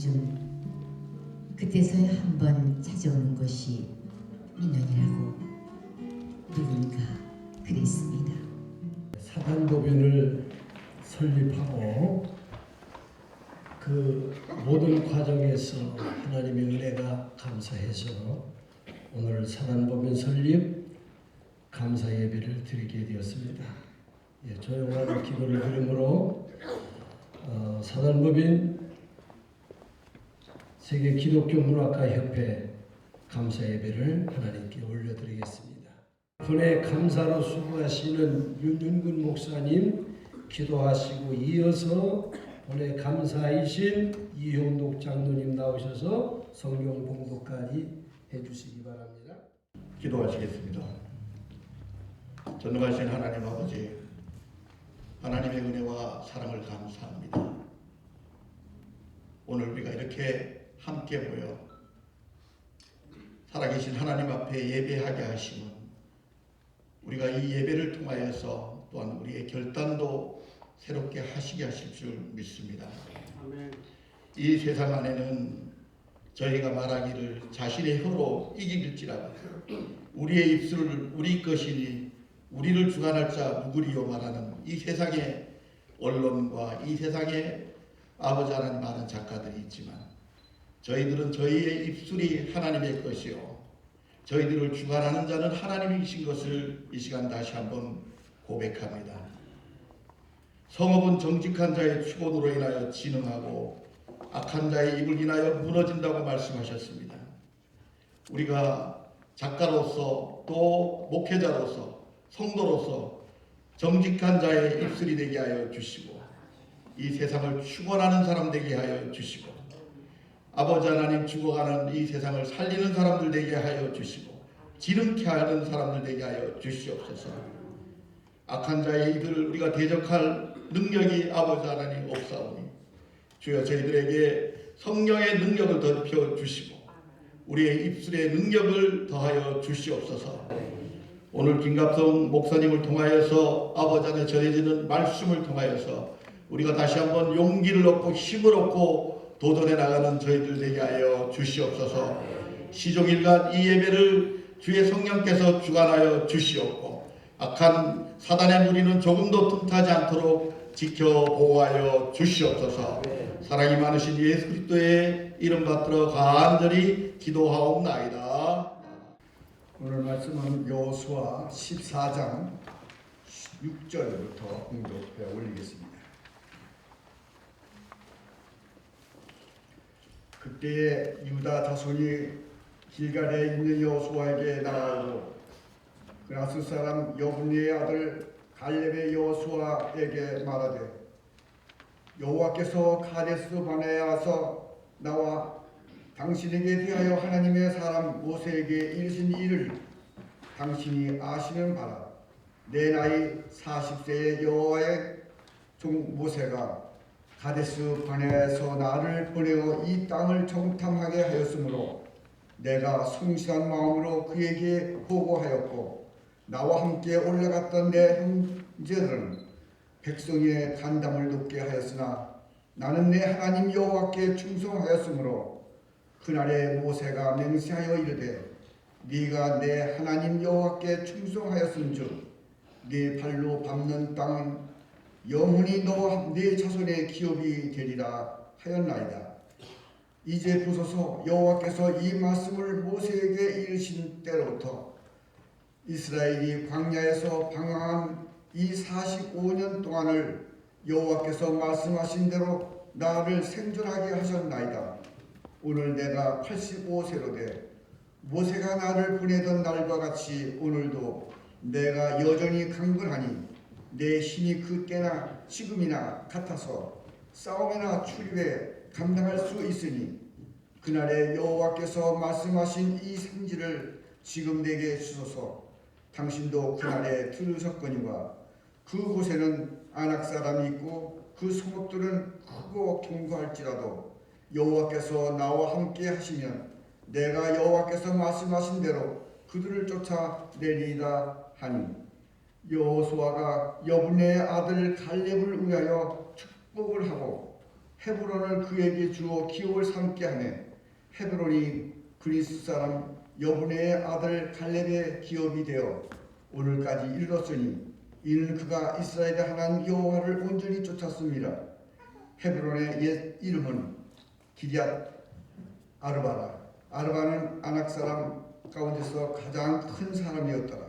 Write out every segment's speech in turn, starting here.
때쯤 그때서야 한번 찾아오는 것이 민원이라고 누군가 그랬습니다. 사단법인을 설립하고 그 모든 과정에서 하나님의 은혜가 감사해서 오늘 사단법인 설립 감사 예배를 드리게 되었습니다. 조용한 기도를 드림으로 사단법인 세계 기독교 문학가 협회 감사 예배를 하나님께 올려드리겠습니다. 본회 감사로 수고하시는 윤윤근 목사님 기도하시고 이어서 본회 감사이신 이효록 장로님 나오셔서 성경 봉독까지 해주시기 바랍니다. 기도하시겠습니다. 전능하신 하나님 아버지, 하나님의 은혜와 사랑을 감사합니다. 오늘 우리가 이렇게 함께 모여 살아계신 하나님 앞에 예배하게 하심은 우리가 이 예배를 통하여서 또한 우리의 결단도 새롭게 하시게 하실 줄 믿습니다. 아멘. 이 세상 안에는 저희가 말하기를 자신의 혀로 이길지라도 우리의 입술을 우리 것이니 우리를 주관할 자 누구리요 말하는 이 세상의 언론과 이 세상에 아버지 하나님 많은 작가들이 있지만 저희들은 저희의 입술이 하나님의 것이요 저희들을 주관하는 자는 하나님이신 것을 이 시간 다시 한번 고백합니다. 성읍은 정직한 자의 추곤으로 인하여 진흥하고 악한 자의 입을 인하여 무너진다고 말씀하셨습니다. 우리가 작가로서 또 목회자로서 성도로서 정직한 자의 입술이 되게 하여 주시고 이 세상을 축원하는 사람 되게 하여 주시고 아버지 하나님 죽어가는 이 세상을 살리는 사람들 되게 하여 주시고 지름케 하는 사람들 되게 하여 주시옵소서. 악한 자의 입을 우리가 대적할 능력이 아버지 하나님 없사오니 주여 저희들에게 성령의 능력을 더 주시고 우리의 입술의 능력을 더하여 주시옵소서. 오늘 김갑성 목사님을 통하여서 아버지 안에 전해지는 말씀을 통하여서 우리가 다시 한번 용기를 얻고 힘을 얻고 도전해 나가는 저희들 되게 하여 주시옵소서. 시종일관 이 예배를 주의 성령께서 주관하여 주시옵고 악한 사단의 무리는 조금도 틈타지 않도록 지켜 보호하여 주시옵소서. 사랑이 많으신 예수 그리스도의 이름 받들어 간절히 기도하옵나이다. 오늘 말씀은 여호수아 14장 6절부터 공독해 올리겠습니다. 그때에 유다 자손이 길갈에 있는 여호수아에게 나아오고 그나스 사람 여분의 아들 갈렙의 여호수아에게 말하되 여호와께서 가데스 바네에 와서 나와 당신에게 대하여 하나님의 사람 모세에게 이르신 일을 당신이 아시는 바라. 내 나이 40세의 여호와의 종 모세가 가데스 바네에서 나를 보내어 이 땅을 정탐하게 하였으므로 내가 성실한 마음으로 그에게 보고하였고 나와 함께 올라갔던 내 형제들은 백성의 간담을 높게 하였으나 나는 내 하나님 여호와께 충성하였으므로 그날에 모세가 맹세하여 이르되 네가 내 하나님 여호와께 충성하였은즉 네 발로 밟는 땅은 영원히 너와 네 자손의 기업이 되리라 하였나이다. 이제 보소서 여호와께서 이 말씀을 모세에게 이르신 때로부터 이스라엘이 광야에서 방황한 이 45년 동안을 여호와께서 말씀하신 대로 나를 생존하게 하셨나이다. 오늘 내가 85세로 돼 모세가 나를 보내던 날과 같이 오늘도 내가 여전히 강건하니 내 힘이 그때나 지금이나 같아서 싸움이나 추리에 감당할 수 있으니 그날에 여호와께서 말씀하신 이 생지를 지금 내게 주소서. 당신도 그날에 들으셨거니와 그곳에는 아낙 사람이 있고 그 성읍들은 크고 견고할지라도 여호와께서 나와 함께 하시면 내가 여호와께서 말씀하신 대로 그들을 쫓아내리라 하니 여호수아가 여분의 아들 갈렙을 위하여 축복을 하고 헤브론을 그에게 주어 기업을 삼게 하며 헤브론이 그리스 사람 여분의 아들 갈렙의 기업이 되어 오늘까지 이르렀으니 이는 그가 이스라엘의 하나님 여호와를 온전히 쫓았습니다. 헤브론의 옛 이름은 기럇 아르바라. 아르바는 아낙 사람 가운데서 가장 큰 사람이었더라.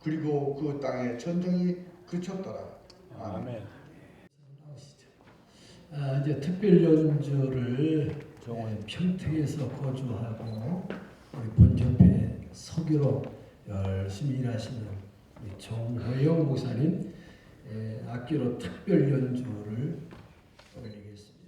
그리고 그 땅에 전쟁이 그쳤더라. 아멘. 이제 특별 연주를 평택에서 거주하고 우리 본협회 서교로 열심히 일하시는 정호영 목사님 악기로 특별 연주를 올리겠습니다.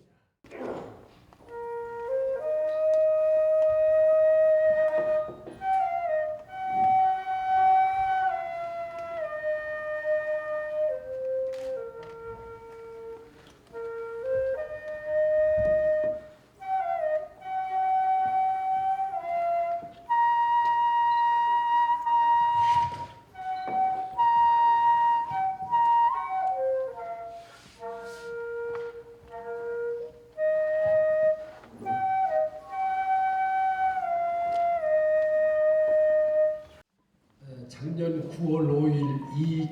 작년 9월 5일 이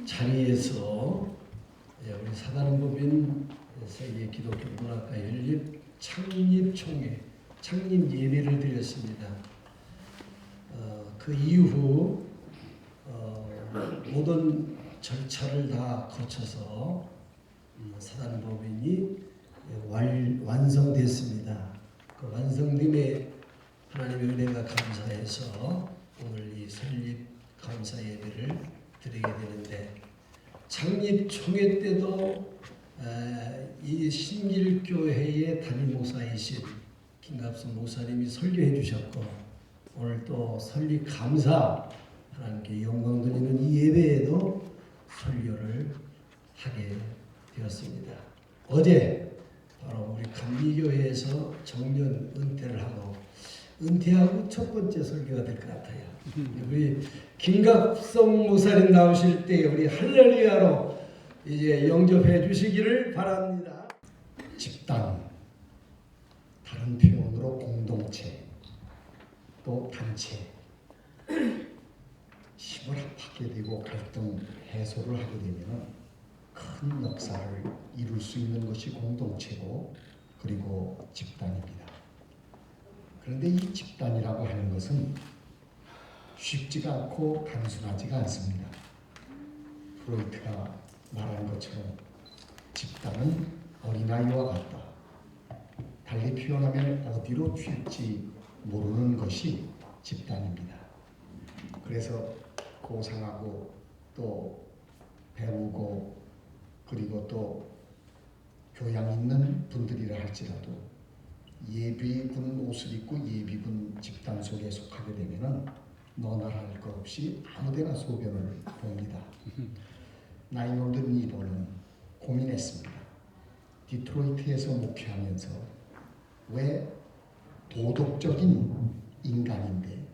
자리에서 우리 사단법인 세계 기독교 문학가 연립 창립총회 창립 예배를 드렸습니다. 그 이후 모든 절차를 다 거쳐서 사단법인이 완성됐습니다. 그 완성됨에 하나님의 은혜가 감사해서 오늘 이 설립 감사 예배를 드리게 되는데 창립 총회 때도 이 신길교회의 담임 목사이신 김갑순 목사님이 설교해 주셨고 오늘 또 설립 감사 하나님께 영광 돌리는 이 예배에도 설교를 하게 되었습니다. 어제 바로 우리 감리교회에서 정년 은퇴를 하고 은퇴하고 첫 번째 설교가 될 것 같아요. 우리 김갑성 목사님 나오실 때 우리 할렐루야로 이제 영접해 주시기를 바랍니다. 집단, 다른 표현으로 공동체, 또 단체, 힘을 합하게 되고 갈등 해소를 하게 되면 큰 역사를 이룰 수 있는 것이 공동체고 그리고 집단입니다. 그런데 이 집단이라고 하는 것은 쉽지가 않고 단순하지가 않습니다. 프로이트가 말한 것처럼 집단은 어린아이와 같다. 달리 표현하면 어디로 튈지 모르는 것이 집단입니다. 그래서 고상하고 또 배우고 그리고 또 교양 있는 분들이라 할지라도 예비군 옷을 입고 예비군 집단 속에 속하게 되면은 너나 할 것 없이 아무데나 소변을 봅니다. 나이 먹은 이번은 고민했습니다. 디트로이트에서 목회하면서 왜 도덕적인 인간인데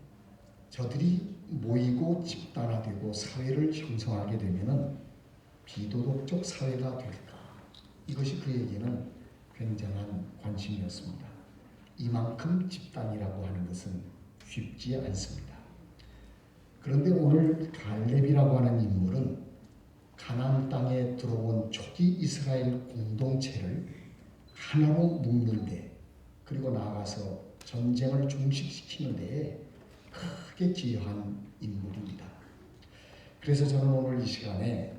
저들이 모이고 집단화되고 사회를 형성하게 되면은 비도덕적 사회가 될까? 이것이 그에게는 굉장한 관심이었습니다. 이만큼 집단이라고 하는 것은 쉽지 않습니다. 그런데 오늘 갈렙이라고 하는 인물은 가나안 땅에 들어온 초기 이스라엘 공동체를 하나로 묶는데 그리고 나아가서 전쟁을 종식시키는 데에 크게 기여한 인물입니다. 그래서 저는 오늘 이 시간에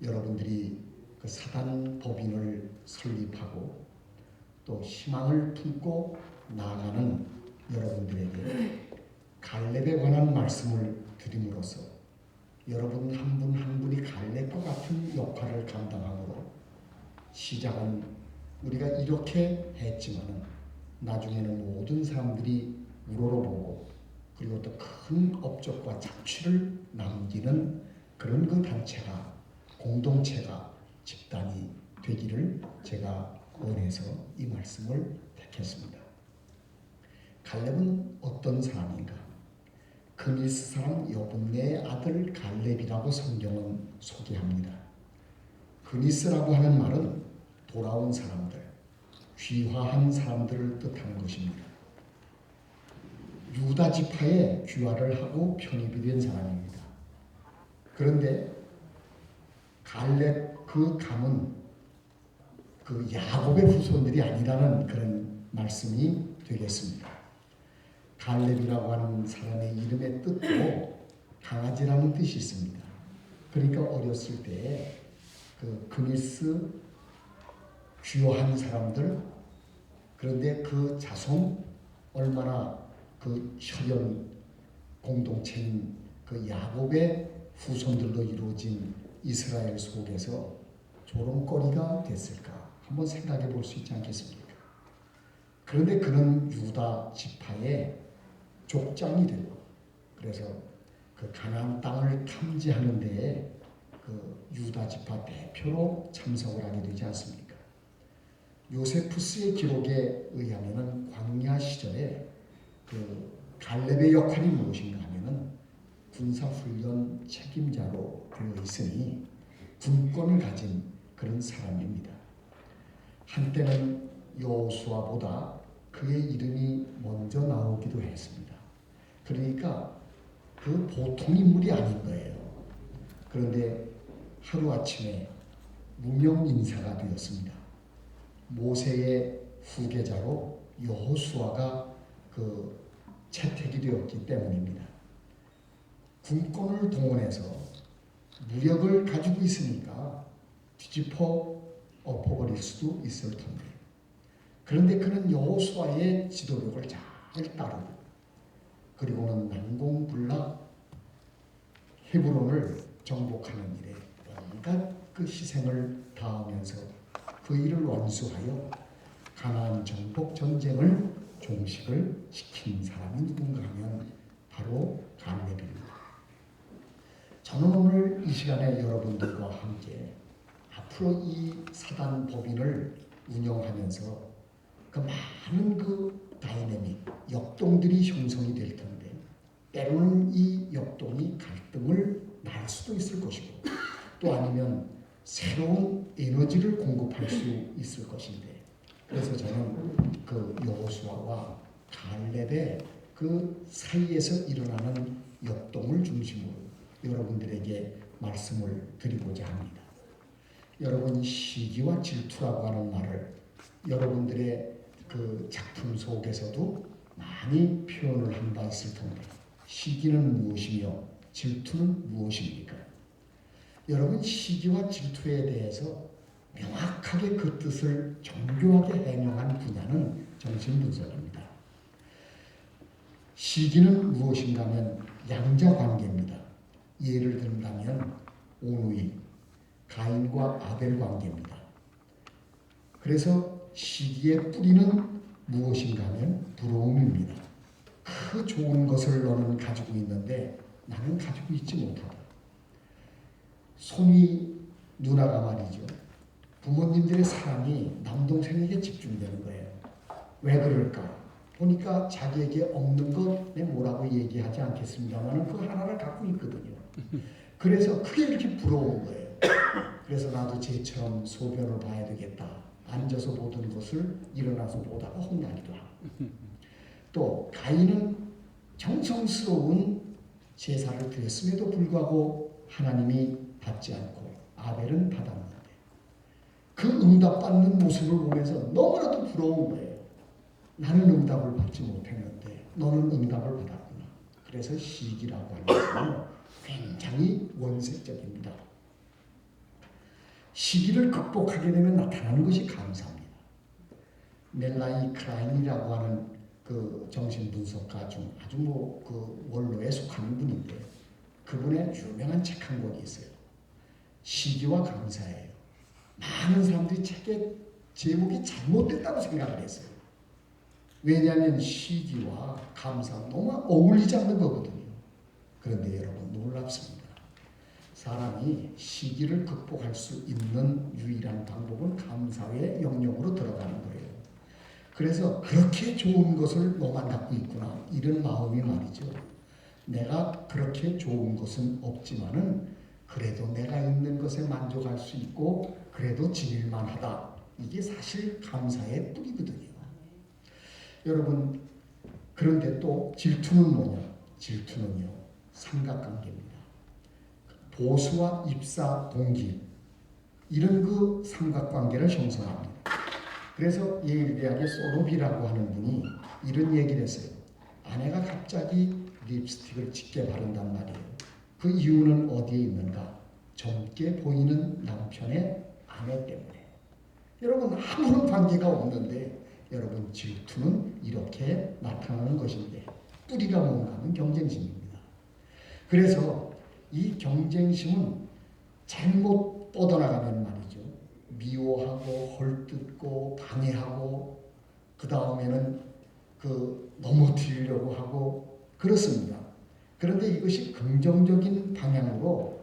여러분들이 그 사단 법인을 설립하고 또 희망을 품고 나아가는 여러분들에게 갈렙에 관한 말씀을 드림으로써 여러분 한 분 한 분이 갈렙과 같은 역할을 감당함으로 시작은 우리가 이렇게 했지만은 나중에는 모든 사람들이 우러러보고 그리고 또 큰 업적과 자취를 남기는 그런 그 단체가 공동체가 집단이 되기를 제가 원해서 이 말씀을 택했습니다. 갈렙은 어떤 사람인가? 그니스 사람 여분네의 아들 갈렙이라고 성경은 소개합니다. 그니스라고 하는 말은 돌아온 사람들, 귀화한 사람들을 뜻하는 것입니다. 유다 지파에 귀화를 하고 편입이 된 사람입니다. 그런데 갈렙 그 감은 그 야곱의 후손들이 아니라는 그런 말씀이 되겠습니다. 갈렙이라고 하는 사람의 이름의 뜻도 강아지라는 뜻이 있습니다. 그러니까 어렸을 때 그 그니스 귀화한 사람들, 그런데 그 자손 얼마나 그 혈연 공동체인 그 야곱의 후손들로 이루어진 이스라엘 속에서 조롱거리가 됐을까 한번 생각해 볼 수 있지 않겠습니까? 그런데 그는 유다 지파의 족장이 되고, 그래서 그 가나안 땅을 탐지하는 데에 그 유다 지파 대표로 참석을 하게 되지 않습니까? 요세푸스의 기록에 의하면은 광야 시절에 그 갈렙의 역할이 무엇인가 하면은 군사훈련 책임자로 되어 있으니 군권을 가진 그런 사람입니다. 한때는 여호수아보다 그의 이름이 먼저 나오기도 했습니다. 그러니까 그 보통 인물이 아닌 거예요. 그런데 하루아침에 무명 인사가 되었습니다. 모세의 후계자로 여호수아가 그 채택이 되었기 때문입니다. 군권을 동원해서 무력을 가지고 있으니까 뒤집어 엎어버릴 수도 있을 텐데, 그런데 그는 여호수아의 지도력을 잘 따르고, 그리고는 난공불락 헤브론을 정복하는 일에 온갖 그 희생을 다하면서 그 일을 완수하여 가나안 정복 전쟁을 종식을 시킨 사람이 누군가 하면 바로 갈렙입니다. 저는 오늘 이 시간에 여러분들과 함께 앞으로 이 사단 법인을 운영하면서 그 많은 그 다이내믹 역동들이 형성이 될 텐데, 때로는 이 역동이 갈등을 낳을 수도 있을 것이고, 또 아니면 새로운 에너지를 공급할 수 있을 것인데, 그래서 저는 그 여호수아와 갈렙의 그 사이에서 일어나는 역동을 중심으로 여러분들에게 말씀을 드리고자 합니다. 여러분, 시기와 질투라고 하는 말을 여러분들의 그 작품 속에서도 많이 표현을 한 바 있을 텐데, 시기는 무엇이며 질투는 무엇입니까? 여러분, 시기와 질투에 대해서 명확하게 그 뜻을 정교하게 해명한 분야는 정신분석입니다. 시기는 무엇인가 하면 양자관계입니다. 예를 든다면 오누이, 가인과 아벨 관계입니다. 그래서 시기의 뿌리는 무엇인가 하면 부러움입니다. 그 좋은 것을 너는 가지고 있는데 나는 가지고 있지 못하다. 손이 누나가 말이죠. 부모님들의 사랑이 남동생에게 집중되는 거예요. 왜 그럴까? 보니까 자기에게 없는 것 내 뭐라고 얘기하지 않겠습니다만 그 하나를 갖고 있거든요. 그래서 그게 이렇게 부러운 거예요. 그래서 나도 쟤처럼 소변을 봐야 되겠다. 앉아서 보던 것을 일어나서 보다가 혼나기도 하고. 또 가인은 정성스러운 제사를 드렸음에도 불구하고 하나님이 받지 않고 아벨은 받았는데, 그 응답받는 모습을 보면서 너무나도 부러운 거예요. 나는 응답을 받지 못했는데 너는 응답을 받았구나. 그래서 시기라고 하는 것은 굉장히 원색적입니다. 시기를 극복하게 되면 나타나는 것이 감사합니다. 멜라이 크라인이라고 하는 그 정신분석가 중 아주 그 원로에 속하는 분인데, 그분의 유명한 책 한 권이 있어요. 시기와 감사예요. 많은 사람들이 책의 제목이 잘못됐다고 생각을 했어요. 왜냐하면 시기와 감사가 너무 어울리지 않는 거거든요. 그런데 여러분, 놀랍습니다. 사람이 시기를 극복할 수 있는 유일한 방법은 감사의 영역으로 들어가는 거예요. 그래서 그렇게 좋은 것을 너만 갖고 있구나, 이런 마음이 말이죠. 내가 그렇게 좋은 것은 없지만은 그래도 내가 있는 것에 만족할 수 있고 그래도 지닐만하다, 이게 사실 감사의 뿌리거든요. 여러분, 그런데 또 질투는 뭐냐? 질투는요, 삼각관계입니다. 보수와 입사 동기, 이런 그 삼각관계를 형성합니다. 그래서 예일대학의 소로비라고 하는 분이 이런 얘기를 했어요. 아내가 갑자기 립스틱을 짙게 바른단 말이에요. 그 이유는 어디에 있는가? 젊게 보이는 남편의 아내 때문에. 여러분, 아무런 관계가 없는데 여러분, 질투는 이렇게 나타나는 것인데 뿌리가 뭔가 하면 경쟁심입니다. 그래서 이 경쟁심은 잘못 뻗어나가면 말이죠. 미워하고 헐뜯고 방해하고 그 다음에는 넘어뜨리려고 하고 그렇습니다. 그런데 이것이 긍정적인 방향으로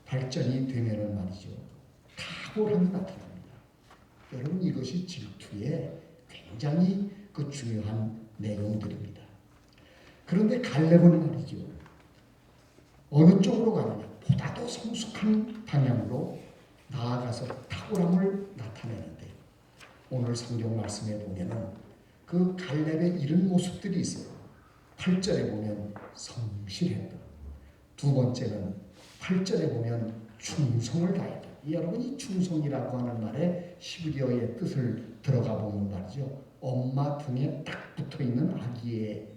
발전이 되면은 말이죠. 탁월함이 나타납니다. 여러분, 이것이 질투의 굉장히 중요한 내용들입니다. 그런데 갈렙은 말이죠. 어느 쪽으로 가느냐? 보다도 성숙한 방향으로 나아가서 탁월함을 나타내는데 오늘 성경 말씀에 보면은 그 갈렙의 이런 모습들이 있어요. 8절에 보면 성실했다. 두 번째는 8절에 보면 충성을 다했다. 여러분, 이 충성이라고 하는 말에 히브리어의 뜻을 들어가 보면 말이죠. 엄마 등에 딱 붙어있는 아기의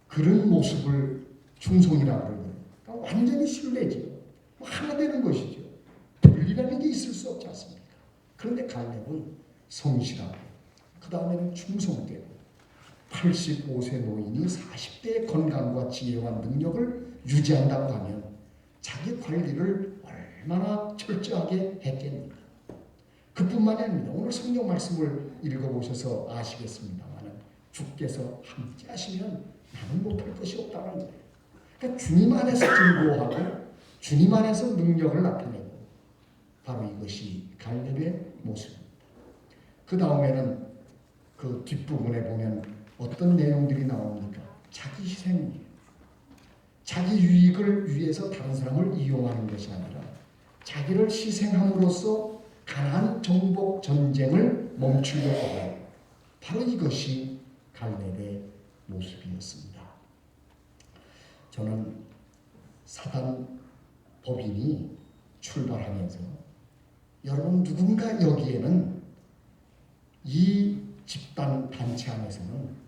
그런 모습을 충성이라고 그러거든요. 그러니까 완전히 신뢰죠. 하나 되는 것이죠. 분리라는 게 있을 수 없지 않습니까? 그런데 갈렙은 성실하고 그 다음에는 충성되고 85세 노인이 40대의 건강과 지혜와 능력을 유지한다고 하면 자기 관리를 얼마나 철저하게 했겠는가. 그뿐만이 아닙니다. 오늘 성경 말씀을 읽어보셔서 아시겠습니다만 주께서 함께 하시면 나는 못할 것이 없다는 거예요. 그러니까 주님 안에서 즐거워하고 주님 안에서 능력을 나타내고 바로 이것이 갈렙의 모습입니다. 그 다음에는 그 뒷부분에 보면 어떤 내용들이 나옵니까? 자기 희생이에요. 자기 유익을 위해서 다른 사람을 이용하는 것이 아니라 자기를 희생함으로써 가나안 정복 전쟁을 멈추려고 해요. 바로 이것이 갈렙의 모습이었습니다. 저는 사단 법인이 출발하면서 여러분 누군가 여기에는 이 집단 단체 안에서는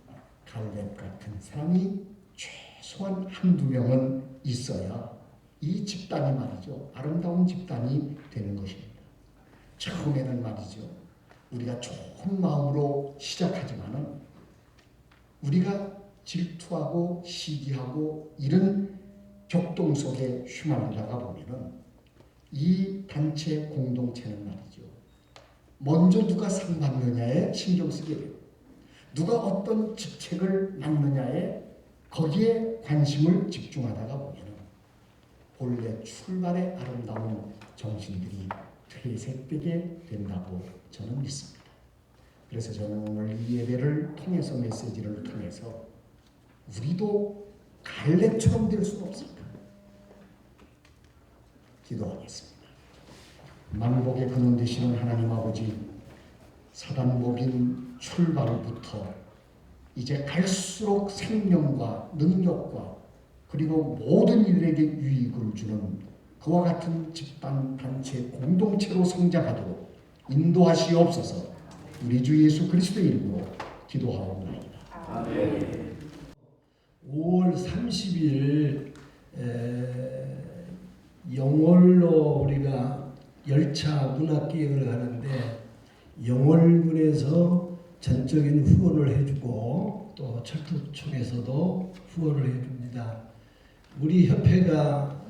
갈렙 같은 사람이 최소한 한두 명은 있어야 이 집단이 말이죠. 아름다운 집단이 되는 것입니다. 처음에는 말이죠. 우리가 좋은 마음으로 시작하지만은 우리가 질투하고 시기하고 이런 격동 속에 휘말리다가 보면은 이 단체 공동체는 말이죠. 먼저 누가 상 받느냐에 신경 쓰게 돼요. 누가 어떤 직책을 맡느냐에 거기에 관심을 집중하다가 보면은 본래 출발의 아름다운 정신들이 퇴색되게 된다고 저는 믿습니다. 그래서 저는 오늘 이 예배를 통해서 메시지를 통해서 우리도 갈렙처럼 될 수는 없습니다. 기도하겠습니다. 만복의 근원 되시는 하나님 아버지, 사단법인 출발부터 이제 갈수록 생명과 능력과 그리고 모든 이들에게 유익을 주는 그와 같은 집단 단체 공동체로 성장하도록 인도하시옵소서. 우리 주 예수 그리스도의 이름으로 기도하옵나이다. 아멘. 5월 30일 영월로 우리가 열차 문학기획을 하는데 영월군에서 전적인 후원을 해주고 또 철도청에서도 후원을 해줍니다. 우리 협회가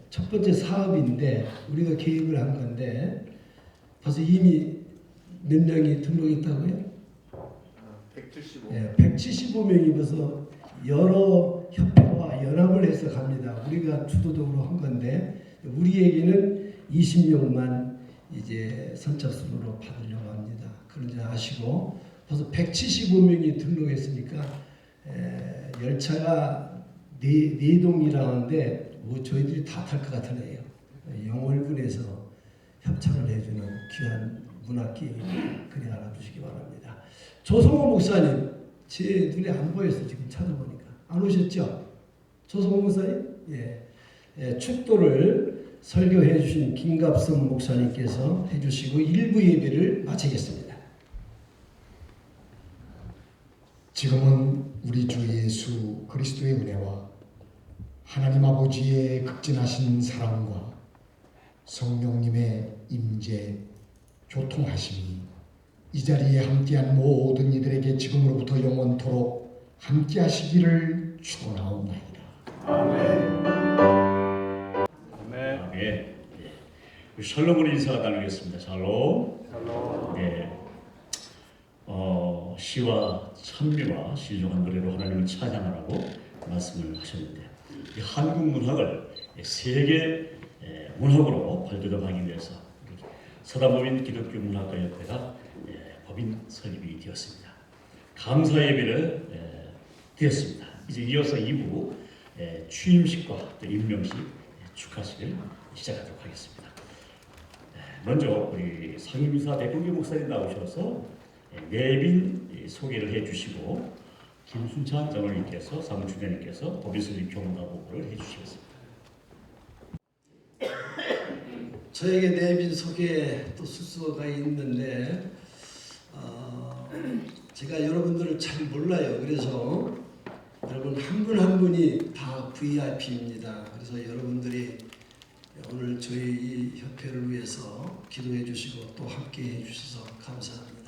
첫 번째 사업인데 우리가 계획을 한 건데 벌써 이미 몇 명이 등록했다고요? 175. 175명이 벌써 여러 협회와 연합을 해서 갑니다. 우리가 주도적으로 한 건데 우리에게는 20명만 이제 선착순으로 받으려고 합니다. 그런지 아시고 벌써 175명이 등록했으니까 열차가 네 동이라는데 뭐 저희들이 다 탈 것 같으네요. 영월군에서 협찬을 해주는 귀한 문학기 그리 알아두시기 바랍니다. 조성호 목사님, 제 눈에 안 보여서 지금 찾아보니까 안 오셨죠? 조성호 목사님? 예, 축도를 설교해 주신 김갑선 목사님께서 해주시고 1부 예배를 마치겠습니다. 지금은 우리 주 예수 그리스도의 은혜와 하나님 아버지의 극진하신 사랑과 성령님의 임재 교통하심이 이 자리에 함께한 모든 이들에게 지금으로부터 영원토록 함께하시기를 축원하옵나이다. 아멘. 예. 샬롬으로 인사가 나누겠습니다. 샬롬. 예. 시와 찬미와 신중한 노래로 하나님을 찬양하라고 말씀을 하셨는데, 이 한국 문학을 세계 문학으로 발돋움하기 위해서 서다법인 기독교 문학가 협회가 법인 설립이 되었습니다. 감사 예배를 드렸습니다. 이제 이어서 2부 취임식과 또 임명식 축하식을 시작하도록 하겠습니다. 먼저 우리 상임이사 백봉규 목사님 나오셔서 내빈 소개를 해주시고 김순찬 장로님께서 사무총장님께서 법인 설립 경과 보고를 해주시겠습니다. 저에게 내빈 소개 또 순서가 있는데 제가 여러분들을 잘 몰라요. 그래서 여러분 한 분 한 분이 다 VIP입니다. 그래서 여러분들이 오늘 저희 이 협회를 위해서 기도해 주시고 또 함께 해 주셔서 감사합니다.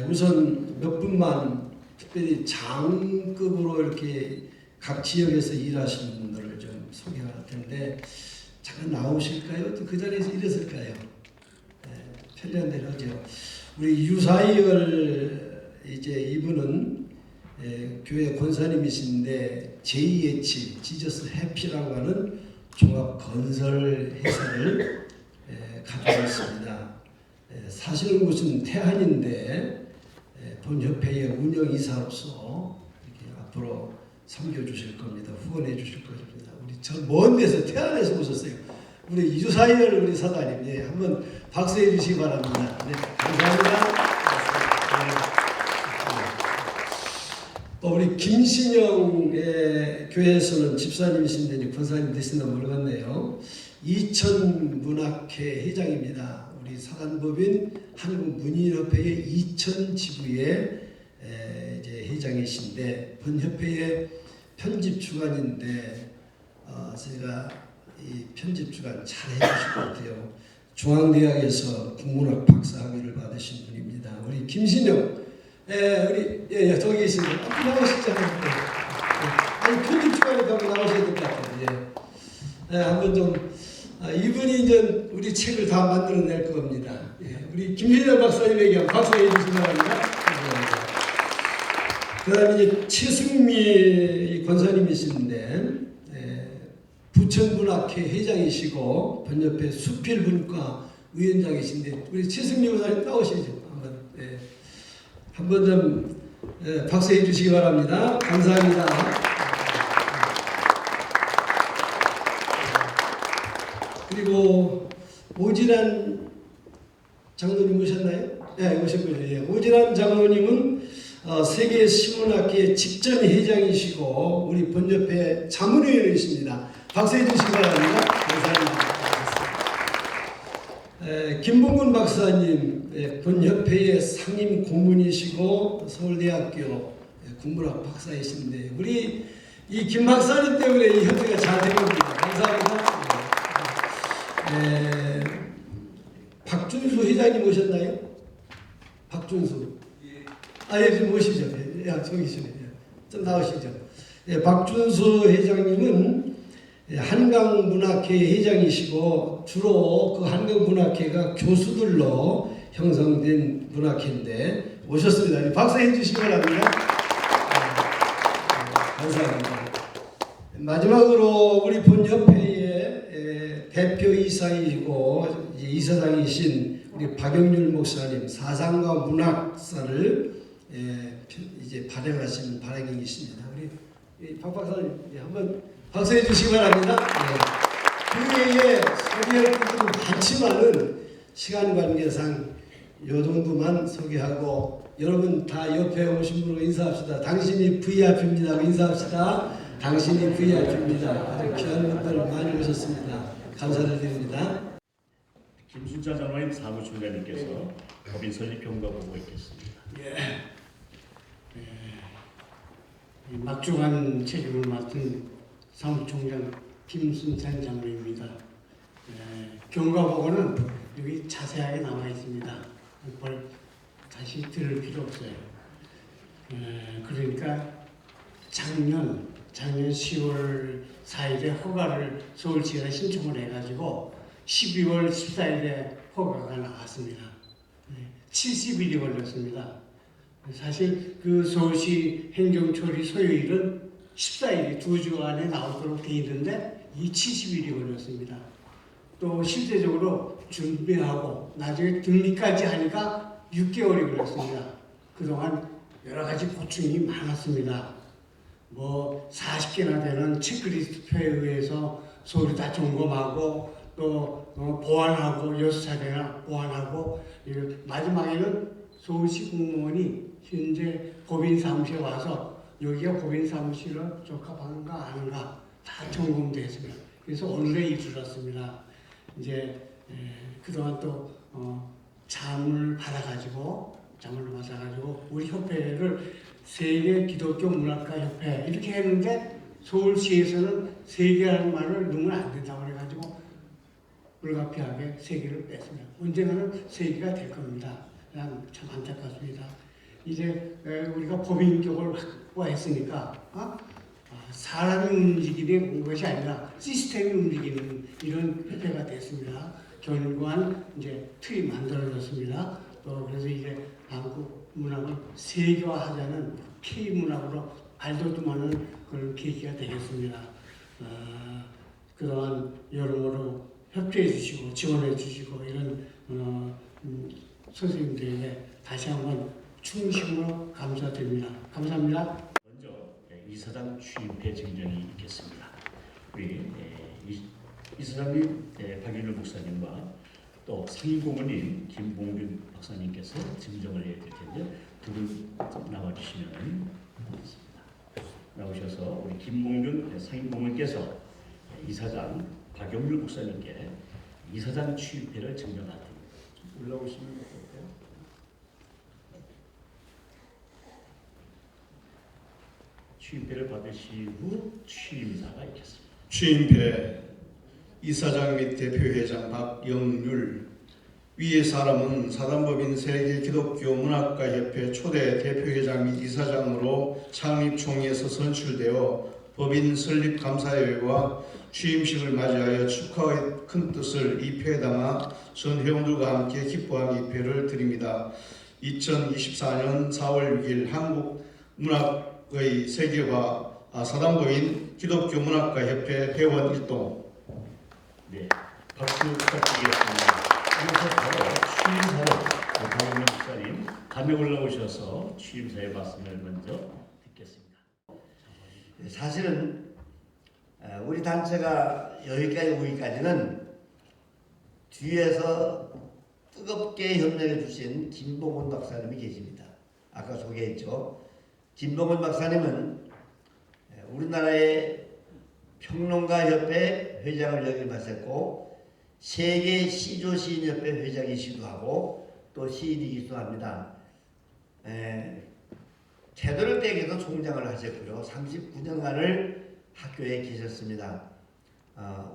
우선 몇 분만 특별히 장급으로 이렇게 각 지역에서 일하시는 분들을 좀 소개할 텐데 잠깐 나오실까요? 또 그 자리에서 일했을까요? 편리한 대로 하죠. 우리 유사열 이제 이분은 교회 권사님이신데 JH 지저스 해피라고 하는 종합 건설 회사를 가지고 있습니다. 사시는 곳은 태안인데 본협회의 운영이사로서 이렇게 앞으로 섬겨주실 겁니다. 후원해 주실 겁니다. 우리 저 먼 데서 태안에서 오셨어요. 우리 유사열 우리 사장님, 한번 박수해 주시기 바랍니다. 네, 감사합니다. 우리 김신영의 교회에서는 집사님이신데 권사님 되신다 모르겠네요. 이천문학회 회장입니다. 우리 사단법인 한국문인협회의 이천 지부의 이제 회장이신데 본협회의 편집 주간인데 제가 이 편집 주간 잘 해주실 것 같아요. 중앙대학에서 국문학 박사학위를 받으신 분입니다. 우리 김신영, 우리 저기 계십니다. 나오시잖아요. 아니 편집 주간에 한번 나오셔야 될 것 같아요. 한번 좀 이분이 이제 우리 책을 다 만들어낼 겁니다. 우리 김신영 박사님에게 박수 해주시기 바랍니다. 그다음에 이제 최승미 권사님이신데 부천문학회 회장이시고 번협회 수필분과 위원장이신데 우리 최승미 권사님 나오시죠. 한번 좀 박수해 주시기 바랍니다. 감사합니다. 그리고 오진환 장로님 오셨나요? 네, 오셨군요. 오진환 장로님은 세계 신문학회의 직전 회장이시고 우리 번협회 자문위원이십니다. 박수해 주시기 바랍니다. 감사합니다. 김봉근 박사님 번협회의 상임 고문이시고 서울대학교 국문학 박사이신데 우리 이 김 박사님 때문에 이 협회가 잘 된 겁니다. 감사합니다. 박준수 회장님 오셨나요? 박준수. 좀 오시죠. 저기 계시네요. 좀 나오시죠. 박준수 회장님은 한강문학회 회장이시고 주로 그 한강문학회가 교수들로 형성된 문학회인데 오셨습니다. 박수해 주시기 바랍니다. 감사합니다. 마지막으로 우리 본협회의 대표이사이고 이사장이신 우리 박영률 목사님 사상과 문학사를 이제 발행하신 발행인이십니다. 우리 박 박사님 한번 박수해 주시기 바랍니다. 그 외에 소개할 분들은 많지만은 시간 관계상 요 정도만 소개하고 여러분 다 옆에 오신 분으로 인사합시다. 당신이 VIP입니다. 인사합시다. 당신이 VIP입니다. 아주 귀한 분들 많이 오셨습니다. 감사를 드립니다. 김순자 장로님 사무총장님께서 법인 설립 경과 보고 있겠습니다. 이 막중한 책임을 맡은 사무총장 김순찬 장로입니다. 경과보고는 여기 자세하게 나와 있습니다. 그걸 다시 들을 필요 없어요. 그러니까 작년 10월 4일에 허가를 서울시가 신청을 해가지고 12월 14일에 허가가 나왔습니다. 70일이 걸렸습니다. 사실 그 서울시 행정처리 소요일은 14일이 2주 안에 나오도록 돼 있는데 이 70일이 걸렸습니다. 또 실제적으로 준비하고 나중에 등기까지 하니까 6개월이 걸렸습니다. 그동안 여러 가지 고충이 많았습니다. 뭐 40개나 되는 체크리스트표에 의해서 서류 다 점검하고 또 보완하고 6차례나 보완하고 마지막에는 서울시 공무원이 현재 법인 사무실에 와서 여기가 법인 사무실로 적합한가 아닌가 다 점검됐습니다. 그래서 오늘에 이르렀습니다. 이제 그동안 또 자문을 받아가지고 우리 협회를 세계 기독교 문학가 협회 이렇게 했는데 서울시에서는 세계라는 말을 넣으면 안 된다고 그래가지고 불가피하게 세계를 뺐습니다. 언젠가는 세계가 될 겁니다. 참 안타깝습니다. 이제 우리가 법인격을 확보했으니까 사람이 움직이는 것이 아니라 시스템이 움직이는 이런 협회가 됐습니다. 견고한 이제 틀이 만들어졌습니다. 또 그래서 이제 한국 문학을 세계화하자는 K 문학으로 발돋움하는 그런 계기가 되겠습니다. 그동안 여러모로 협조해 주시고 지원해 주시고 이런 선생님들에게 다시 한번 충심으로 감사드립니다. 감사합니다. 먼저 이사장 취임회 증정이 있겠습니다. 우리 이사장님 박윤일 목사님과 또 상임고문님 김봉균 박사님께서 증정을 해야 될 텐데 두 분 나와주시면 고맙습니다. 나오셔서 우리 김봉균 상임고문께서 이사장 박영률 목사님께 이사장 취임회를 증정할 테니 올라오시면 어떨까요? 취임회를 받으신 후 취임사가 있겠습니다. 취임회 이사장 및 대표회장 박영률 위의 사람은 사단법인 세계기독교문학가협회 초대 대표회장 및 이사장으로 창립총회에서 선출되어 법인 설립감사회와 취임식을 맞이하여 축하의 큰 뜻을 입회에 담아 전 회원들과 함께 기뻐하는 입회를 드립니다. 2024년 4월 6일 한국문학의 세계화 사단법인 기독교문학가협회 회원 일동. 네, 박수 부탁드리겠습니다. 이어서 바로 취임사로 박영률 목사님 밤에 올라오셔서 취임사의 말씀을 먼저 듣겠습니다. 사실은 우리 단체가 여기까지 오기까지는 뒤에서 뜨겁게 협력해 주신 김봉훈 박사님이 계십니다. 아까 소개했죠. 김봉훈 박사님은 우리나라의 평론가협회 회장을 역임하셨고 세계 시조시인협회 회장이시기도 하고 또 시인이기도 합니다. 캐더럴대에도 총장을 하셨고요. 39년간을 학교에 계셨습니다.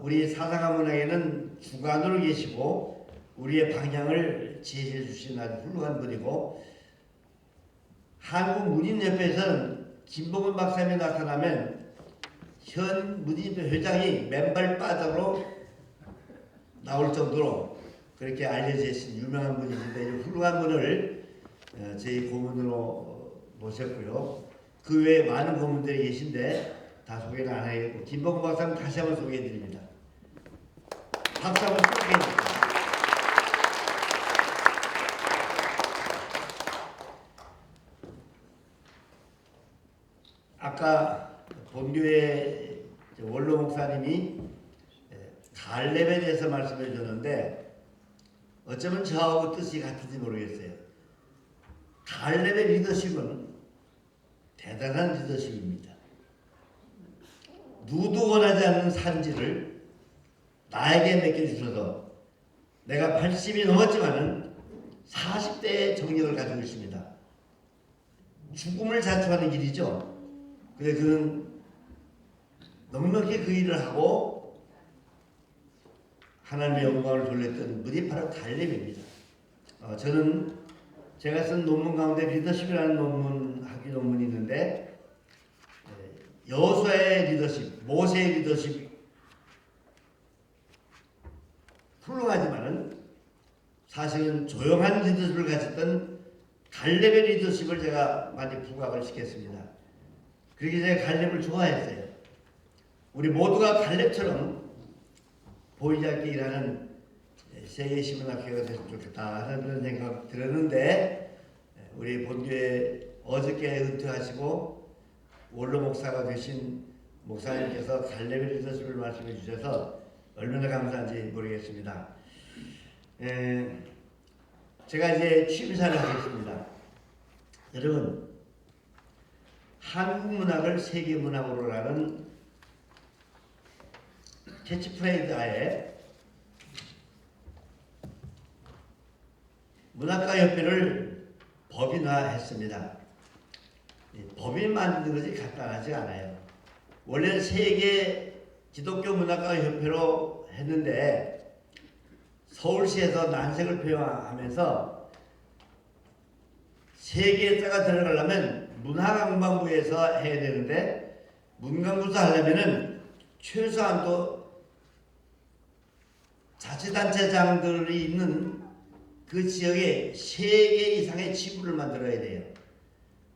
우리 사상가문학에는 주관으로 계시고 우리의 방향을 제시해 주신 아주 훌륭한 분이고 한국문인협회에서는 김봉훈 박사님이 나타나면 현 문인협회 회장이 맨발 바닥으로 나올 정도로 그렇게 알려지신 유명한 분이신데 훌륭한 분을 저희 고문으로 모셨고요. 그 외에 많은 고문들이 계신데 다 소개는 안 하겠고 김봉훈 박사님 다시 한번 소개해드립니다. 박수 한번 소개해드립니다. 아까 본교의 원로 목사님이 갈렙에 대해서 말씀해 주셨는데 어쩌면 저하고 뜻이 같은지 모르겠어요. 갈렙의 리더십은 대단한 리더십입니다. 누구도 원하지 않는 산지를 나에게 맡겨주셔서 내가 80이 넘었지만은 40대의 정력을 가지고 있습니다. 죽음을 자초하는 길이죠. 근데 그는 넉넉히 그 일을 하고 하나님의 영광을 돌렸던 분이 바로 갈렙입니다. 저는 제가 쓴 논문 가운데 리더십이라는 학위 논문이 있는데 여호수아의 리더십, 모세의 리더십 훌륭하지만은 사실은 조용한 리더십을 가졌던 갈렙의 리더십을 제가 많이 부각을 시켰습니다. 그러기 전에 갈렙을 좋아했어요. 우리 모두가 갈렙처럼 보이지 않게 일하는 세계 시민학회가 됐으면 좋겠다 하는 그런 생각 들었는데 우리 본교회 어저께 은퇴하시고 원로 목사가 되신 목사님께서 갈렙의 리더십을 말씀해 주셔서 얼마나 감사한지 모르겠습니다. 제가 이제 취임사를 하겠습니다. 여러분, 한국 문학을 세계 문학으로라는 캐치프레이즈하에 문학가협회를 법인화했습니다. 법인 만드는 것이 간단하지 않아요. 원래는 세계 기독교 문학가협회로 했는데 서울시에서 난색을 표명하면서 세계사가 들어가려면 문화관광부에서 해야 되는데 문광부에서 하려면은 최소한 또 자치단체장들이 있는 그 지역에 3개 이상의 지부를 만들어야 돼요.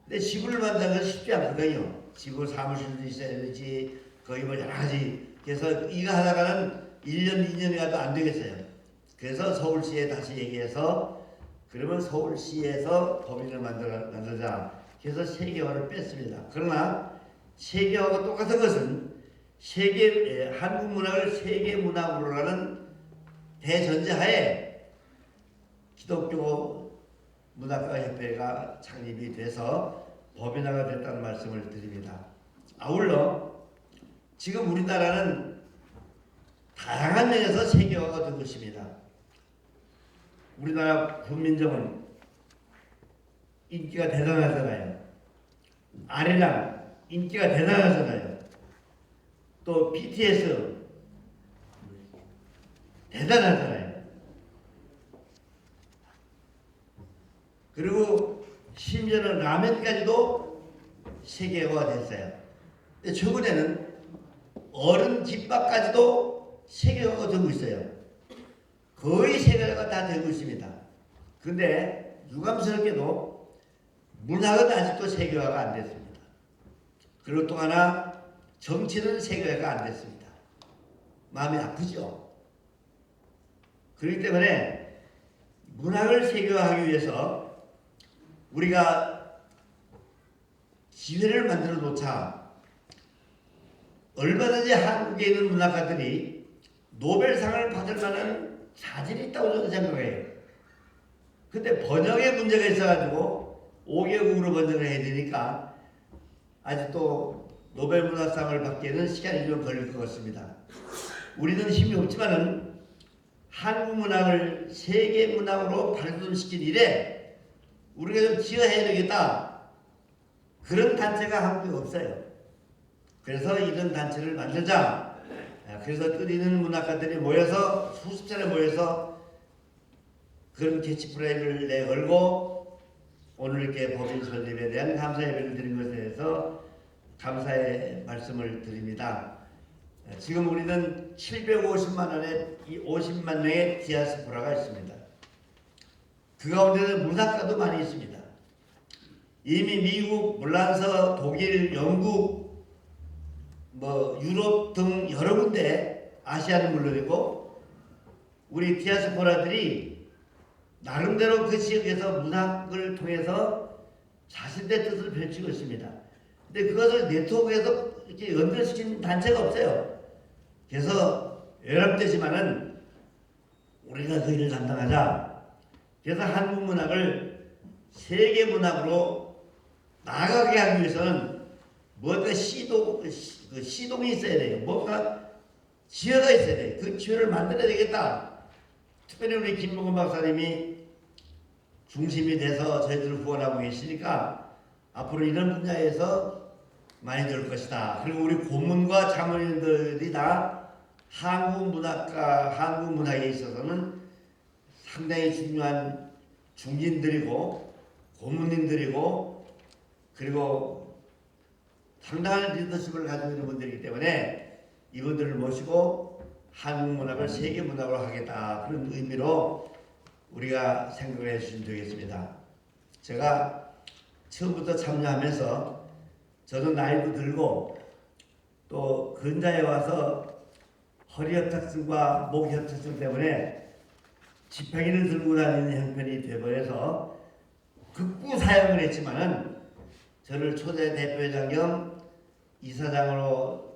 근데 지부를 만드는 건 쉽지 않거든요. 지부 사무실도 있어야 되지, 거의 뭐 여러 가지. 그래서 이거 하다가는 1년, 2년이 가도 안 되겠어요. 그래서 서울시에 다시 얘기해서 그러면 서울시에서 법인을 만들자. 그래서 세계화를 뺐습니다. 그러나 세계화가 똑같은 것은 한국 문학을 세계 문학으로라는 대전제하에 기독교 문학가협회가 창립이 돼서 법인화가 됐다는 말씀을 드립니다. 아울러 지금 우리나라는 다양한 면에서 세계화가 된 것입니다. 우리나라 훈민정음 인기가 대단하잖아요. 아리랑 인기가 대단하잖아요. 또 BTS 대단하잖아요. 그리고 심지어는 라면까지도 세계화가 됐어요. 근데 최근에는 어른 집밥까지도 세계화가 되고 있어요. 거의 세계화가 다 되고 있습니다. 근데 유감스럽게도 문학은 아직도 세계화가 안 됐습니다. 그리고 또 하나 정치는 세계화가 안 됐습니다. 마음이 아프죠. 그렇기 때문에 문학을 세계화하기 위해서 우리가 기회를 만들어 놓자 얼마든지 한국에 있는 문학가들이 노벨상을 받을 만한 자질이 있다고 저는 생각해요. 근데 번역에 문제가 있어가지고 5개국으로 번역을 해야 되니까 아직도 노벨 문학상을 받기에는 시간이 좀 걸릴 것 같습니다. 우리는 힘이 없지만은 한국 문학을 세계 문학으로 발전시킨 일에 우리가 좀 기여해야 되겠다. 그런 단체가 한국에 없어요. 그래서 이런 단체를 만들자. 그래서 뜻 있는 문학가들이 모여서 수십 차례 모여서 그런 캐치프레이즈를 내걸고 오늘 이렇게 법인 설립에 대한 감사 예배를 드린 것에 대해서 감사의 말씀을 드립니다. 지금 우리는 750만 원의 50만 명의 디아스포라가 있습니다. 그 가운데는 문학가도 많이 있습니다. 이미 미국, 물란서, 독일, 영국, 유럽 등 여러 군데, 아시아는 물론이고 우리 디아스포라들이 나름대로 그 지역에서 문학을 통해서 자신의 뜻을 펼치고 있습니다. 근데 그것을 네트워크에서 이렇게 연결시킨 단체가 없어요. 그래서 연합되지만은 우리가 그 일을 담당하자. 그래서 한국 문학을 세계 문학으로 나아가게 하기 위해서는 뭔가 시동이 있어야 돼요. 뭔가 지혜가 있어야 돼요. 그 지혜를 만들어야 되겠다. 특별히 우리 김봉근 박사님이 중심이 돼서 저희들을 후원하고 계시니까 앞으로 이런 분야에서 많이 늘 것이다. 그리고 우리 고문과 자문인들이 다 한국 문학에 있어서는 상당히 중요한 중진들이고 고문님들이고 그리고 상당한 리더십을 가지고 있는 분들이기 때문에 이분들을 모시고 한국 문학을 세계 문학으로 하겠다. 그런 의미로 우리가 생각을 해주시면 되겠습니다. 제가 처음부터 참여하면서 저는 나이도 들고 또 근자에 와서 허리 협착증과 목 협착증 때문에 지팡이를 들고 다니는 형편이 되버려서 극구 사용을 했지만은 저를 초대 대표회장 겸 이사장으로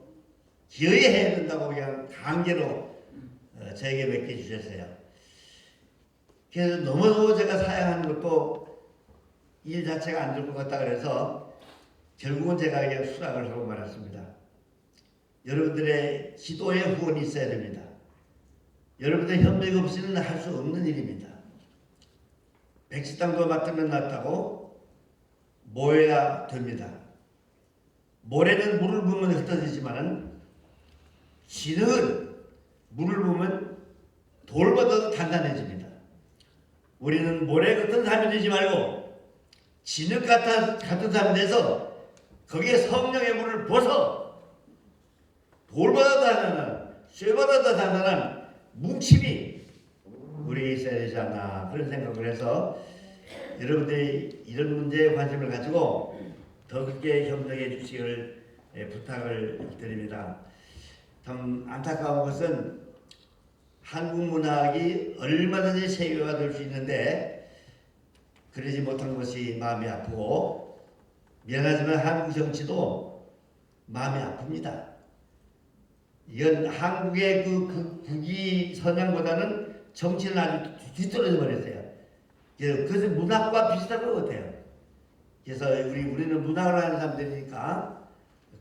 기여해야 된다고 그냥 강제로 저에게 맡겨주셨어요. 그래서 너무 제가 사양하는 것도 일 자체가 안 될 것 같다 그래서 결국은 제가 그냥 수락을 하고 말았습니다. 여러분들의 기도의 후원이 있어야 됩니다. 여러분들의 협력 없이는 할 수 없는 일입니다. 백식당도 맡으면 낫다고 모여야 됩니다. 모래는 물을 부으면 흩어지지만 진흙은 물을 부으면 돌보다도 단단해집니다. 우리는 모래 같은 사람이 되지 말고 진흙 같은 사람이 돼서 거기에 성령의 물을 부어서 돌보다 단단한 쇠보다 더 단단한 뭉침이 우리에게 있어야 되지 않나 그런 생각을 해서 여러분들이 이런 문제에 관심을 가지고 더 깊게 협력해 주시기를 부탁을 드립니다. 참 안타까운 것은 한국 문학이 얼마든지 세계화가 될 수 있는데 그러지 못한 것이 마음이 아프고 미안하지만 한국 정치도 마음이 아픕니다. 이건 한국의 그 국위 선양보다는 정치는 아주 뒤떨어져 버렸어요. 그래서 문학과 비슷한 것 같아요. 그래서 우리는 문학을 하는 사람들이니까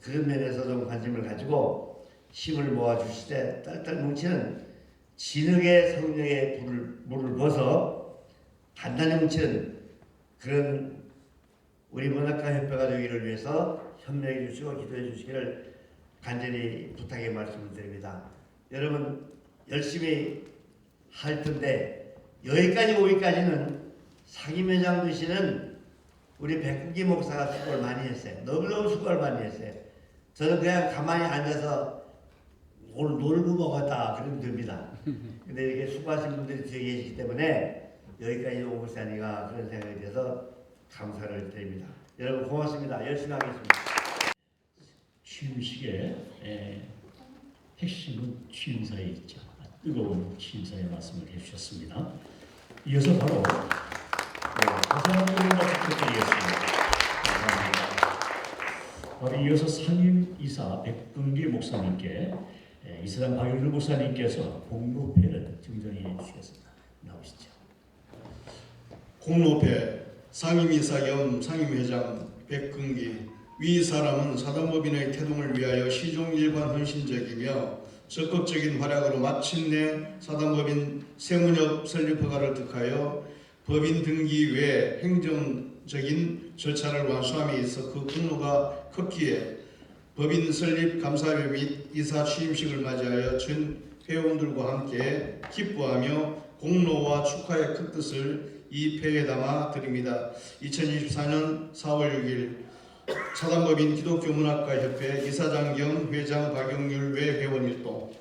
그런 면에서 좀 관심을 가지고 힘을 모아주시되 딸딸 뭉치는 진흙의 성령의 물을 벗어 단단히 뭉치는 그런 우리 문학가 협회가 되기를 위해서 협력해 주시고 기도해 주시기를 간절히 부탁의 말씀을 드립니다. 여러분 열심히 할 텐데 여기까지 오기까지는 상임회장 되시는 우리 백국기 목사가 수고를 많이 했어요. 너무너무 수고를 많이 했어요. 저는 그냥 가만히 앉아서 놀고 먹었다 그러면 됩니다. 근데 이렇게 수고하신 분들이 뒤에 계시기 때문에 여기까지 오고 있으니까 그런 생각이 들어서 감사를 드립니다. 여러분 고맙습니다. 열심히 하겠습니다. 취임식의 핵심은 취임사에 있죠. 뜨거운 취임사의 말씀을 해주셨습니다. 이어서 바로 고사님을 부탁드리겠습니다. 바로 이어서 상임이사 백근기 목사님께 이사장 박영주 목사님께서 공로패를 증정해 주시겠습니다. 나오시죠. 공로패 상임이사 겸 상임회장 백근기 위 사람은 사단법인의 태동을 위하여 시종일관 헌신적이며 적극적인 활약으로 마침내 사단법인 세무협 설립허가를 득하여 법인 등기 외 행정적인 절차를 완수함에 있어 그 공로가 컸기에 법인 설립 감사회 및 이사 취임식을 맞이하여 전 회원들과 함께 기뻐하며 공로와 축하의 큰 뜻을 이 패에 담아 드립니다. 2024년 4월 6일 사단법인 기독교문학가협회 이사장 겸 회장 박영률 외회원 일동.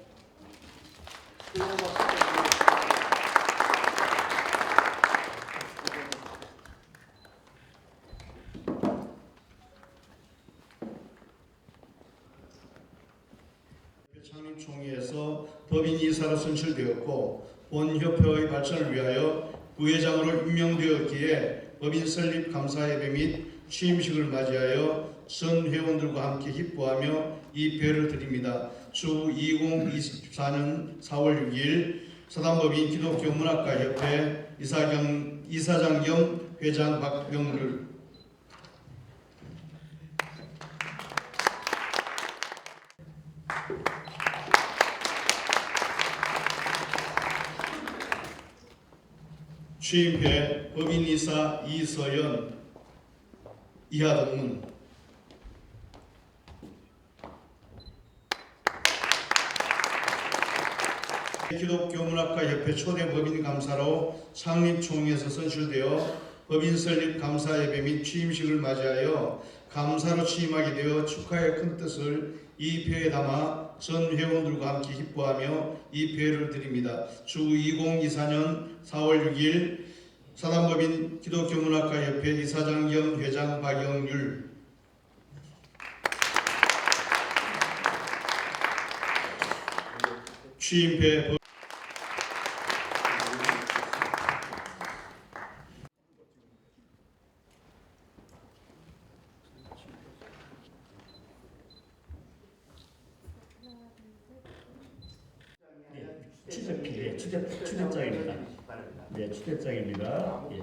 창립총회에서 법인 이사로 선출되었고 본 협회의 발전을 위하여 부회장으로 임명되었기에 법인 설립 감사예배 및 취임식을 맞이하여 전 회원들과 함께 기뻐하며 이 배를 드립니다. 주 2024년 4월 6일 사단법인 기독교문학가협회 이사장 겸 회장 박영률. 취임회 법인이사 이서연, 이하동문. 기독교문학가협회 초대 법인 감사로 창립총회에서 선출되어 법인 설립 감사 예배 및 취임식을 맞이하여 감사로 취임하게 되어 축하의 큰 뜻을 이 표에 담아 전 회원들과 함께 기뻐하며 이 표를 드립니다. 주 2024년 4월 6일 사단법인 기독교문학가협회 이사장 겸 회장 박영률. 취임회 추대장입니다. 네, 추대장입니다. 예.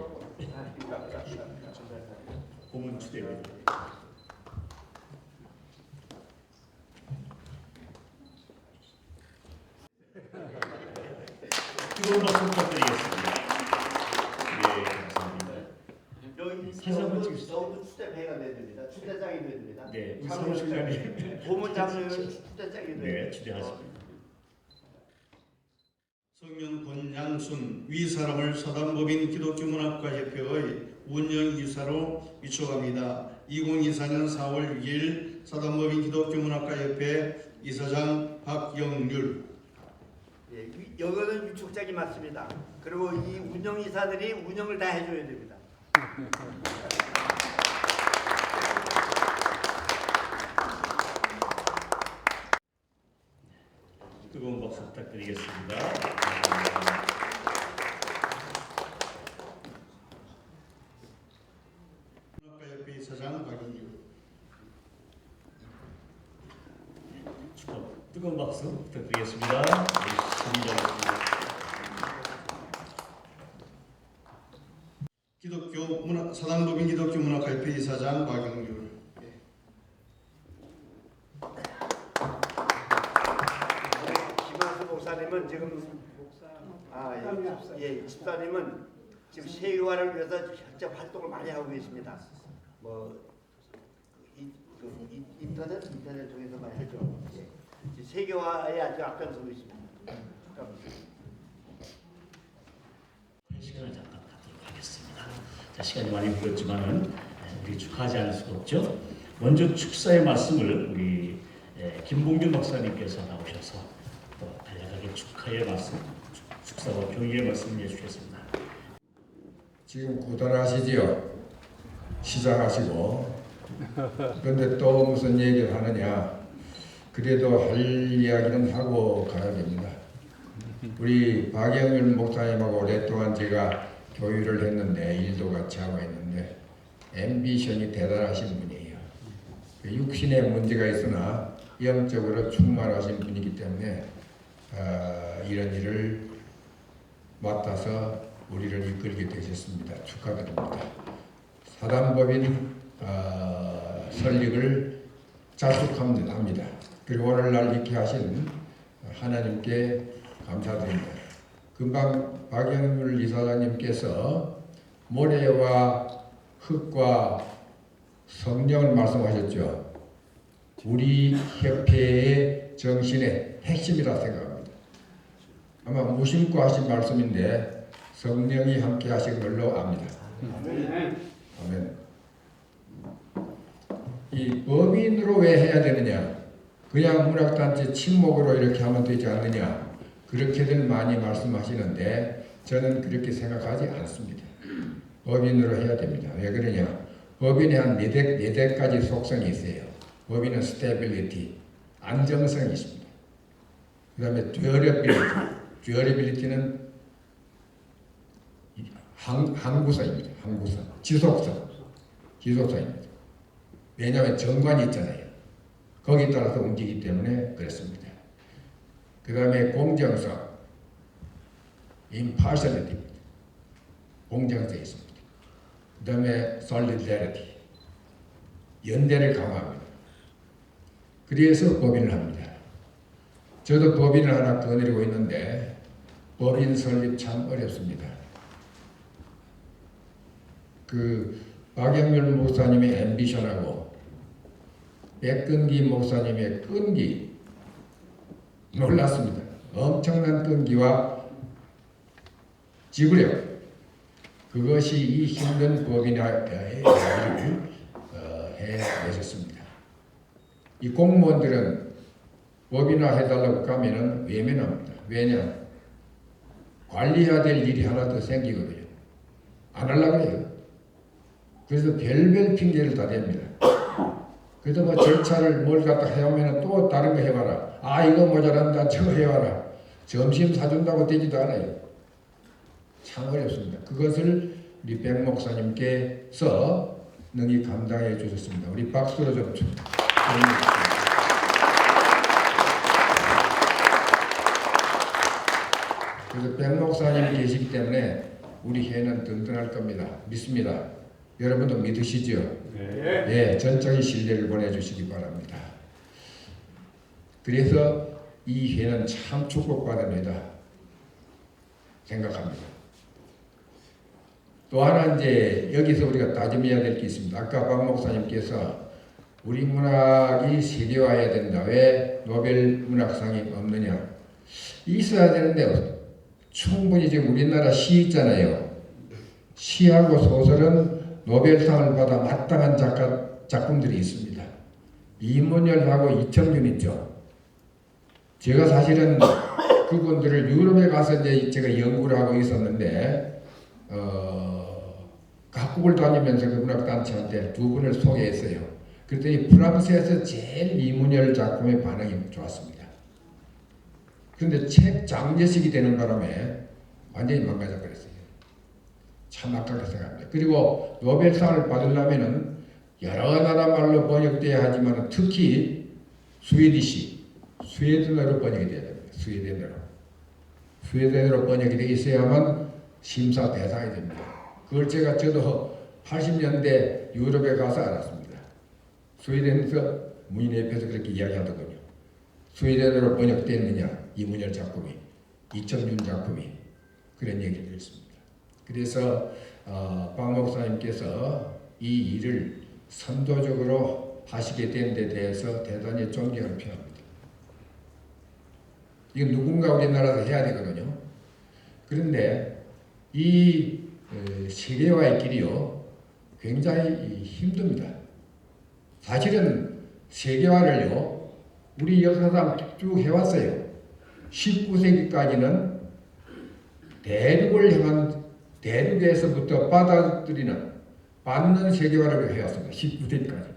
고문 추대입니다. 뜨거운 박수 부탁드리겠습니다. 네, 감사합니다. 여기 사진 한번 찍으시죠. 너도 추대배가 돼야 됩니다. 추대장이 돼야 됩니다. 네, 사무실장님. 고문 장로는 추대장이 돼야 네, 됩니다. 추대하십니다. 성명 권양순 위사람을 사단법인 기독교문학가협회의 운영이사로 위촉합니다. 2024년 4월 6일 사단법인 기독교문학가협회 이사장 박영률. 예, 여기는 유축장이 맞습니다. 그리고 이 운영이사들이 운영을 다 해줘야 됩니다. 뜨거운 박수 부탁드리겠습니다. 문학가협회 이사장 박영률. 뜨거운 박수 부탁드리겠습니다. 네, 시작하겠습니다. 사단법인 기독교문학가협회 이사장 박영률. 김한수 목사님은 지금 집사님은 지금 세유화를 위해서 현재 활동을 많이 하고 계십니다. 인터넷 통해서 많이 하죠. 예. 세계화에 아주 앞장서고 있습니다. 시간을 잠깐 갖도록 하겠습니다. 자, 시간이 많이 흘렀지만은 우리 축하하지 않을 수가 없죠. 먼저 축사의 말씀을 우리 김봉균 박사님께서 나오셔서 또 간략하게 축하의 말씀, 축사와 경의의 말씀을 해주셨습니다. 지금 고단하시지요? 시작하시고. 그런데 또 무슨 얘기를 하느냐? 그래도 할 이야기는 하고 가야 됩니다. 우리 박영률 목사님하고 오랫동안 제가 교류를 했는데 일도 같이 하고 했는데 앰비션이 대단하신 분이에요. 육신에 문제가 있으나 영적으로 충만하신 분이기 때문에 이런 일을 맡아서 우리를 이끌게 되셨습니다. 축하드립니다. 사단법인 설립을 자축합니다. 그리고 오늘날 이렇게 하신 하나님께 감사드립니다. 금방 박영률 이사장님께서 모래와 흙과 성령을 말씀하셨죠. 우리 협회의 정신의 핵심이라 생각합니다. 아마 무심코 하신 말씀인데 성령이 함께 하신 걸로 압니다. 아멘. 이 법인으로 왜 해야 되느냐? 그냥 문학단체 친목으로 이렇게 하면 되지 않느냐? 그렇게들 많이 말씀하시는데 저는 그렇게 생각하지 않습니다. 법인으로 해야 됩니다. 왜 그러냐? 법인에 한 4가지 속성이 있어요. 법인은 스테빌리티, 안정성이 있습니다. 그 다음에 듀어리빌리티는 항구성입니다. 항구성, 지속성입니다. 왜냐하면 정관이 있잖아요. 거기에 따라서 움직이기 때문에 그렇습니다. 그 다음에 공정성, impartiality입니다. 공정성이 있습니다. 그 다음에 solidarity, 연대를 강화합니다. 그래서 법인을 합니다. 저도 법인을 하나 거느리고 있는데 법인 설립 참 어렵습니다. 그 박영률 목사님의 앰비션하고 백근기 목사님의 끈기 놀랐습니다. 엄청난 끈기와 지구력, 그것이 이 힘든 법인화의 일을 해내셨습니다. 이 공무원들은 법인화 해달라고 가면은 외면합니다. 왜냐? 관리해야 될 일이 하나 더 생기거든요. 안 하려고 해요. 그래서 별별 핑계를 다 댑니다. 그래서 뭐 절차를 뭘 갖다 해오면 또 다른 거 해봐라. 아, 이거 모자란다, 저거 해봐라. 점심 사준다고 되지도 않아요. 참 어렵습니다. 그것을 우리 백 목사님께서 능히 감당해 주셨습니다. 우리 박수로 좀 그래서 백 목사님이 계시기 때문에 우리 회는 든든할 겁니다. 믿습니다. 여러분도 믿으시죠? 네. 예, 전적인 신뢰를 보내주시기 바랍니다. 그래서 이 회는 참 축복받은 회다 생각합니다. 또 하나 이제 여기서 우리가 따짐해야 될 게 있습니다. 아까 박 목사님께서 우리 문학이 세계화해야 된다. 왜 노벨 문학상이 없느냐? 있어야 되는데 충분히 지금 우리나라 시 있잖아요. 시하고 소설은 노벨상을 받아 마땅한 작품들이 있습니다. 이문열하고 이청준 있죠. 제가 사실은 그분들을 유럽에 가서 이제 제가 연구를 하고 있었는데 각국을 다니면서 그 문학단체한테 두 분을 소개했어요. 그랬더니 프랑스에서 제일 이문열 작품의 반응이 좋았습니다. 그런데 책 장제식이 되는 바람에 완전히 망가져 버렸어요. 참 아깝게 생각합니다. 그리고 노벨상을 받으려면은 여러 나라 말로 번역돼야 하지만 특히 스웨덴어로 번역이 돼야 됩니다. 스웨덴어로 번역이 돼 있어야만 심사 대상이 됩니다. 그걸 저도 80년대 유럽에 가서 알았습니다. 스웨덴에서 문인 옆에서 그렇게 이야기하더군요. 스웨덴어로 번역됐느냐, 이문열 작품이, 이청준 작품이, 그런 얘기를 했습니다. 그래서 박 목사님께서 이 일을 선도적으로 하시게 된 데 대해서 대단히 존경을 표합니다. 이건 누군가 우리나라에서 해야 되거든요. 그런데 이 세계화의 길이요 굉장히 힘듭니다. 사실은 세계화를요 우리 역사상 쭉 해왔어요. 19세기까지는 대륙을 향한 대륙에서부터 받는 세계화를 해왔습니다. 19세기까지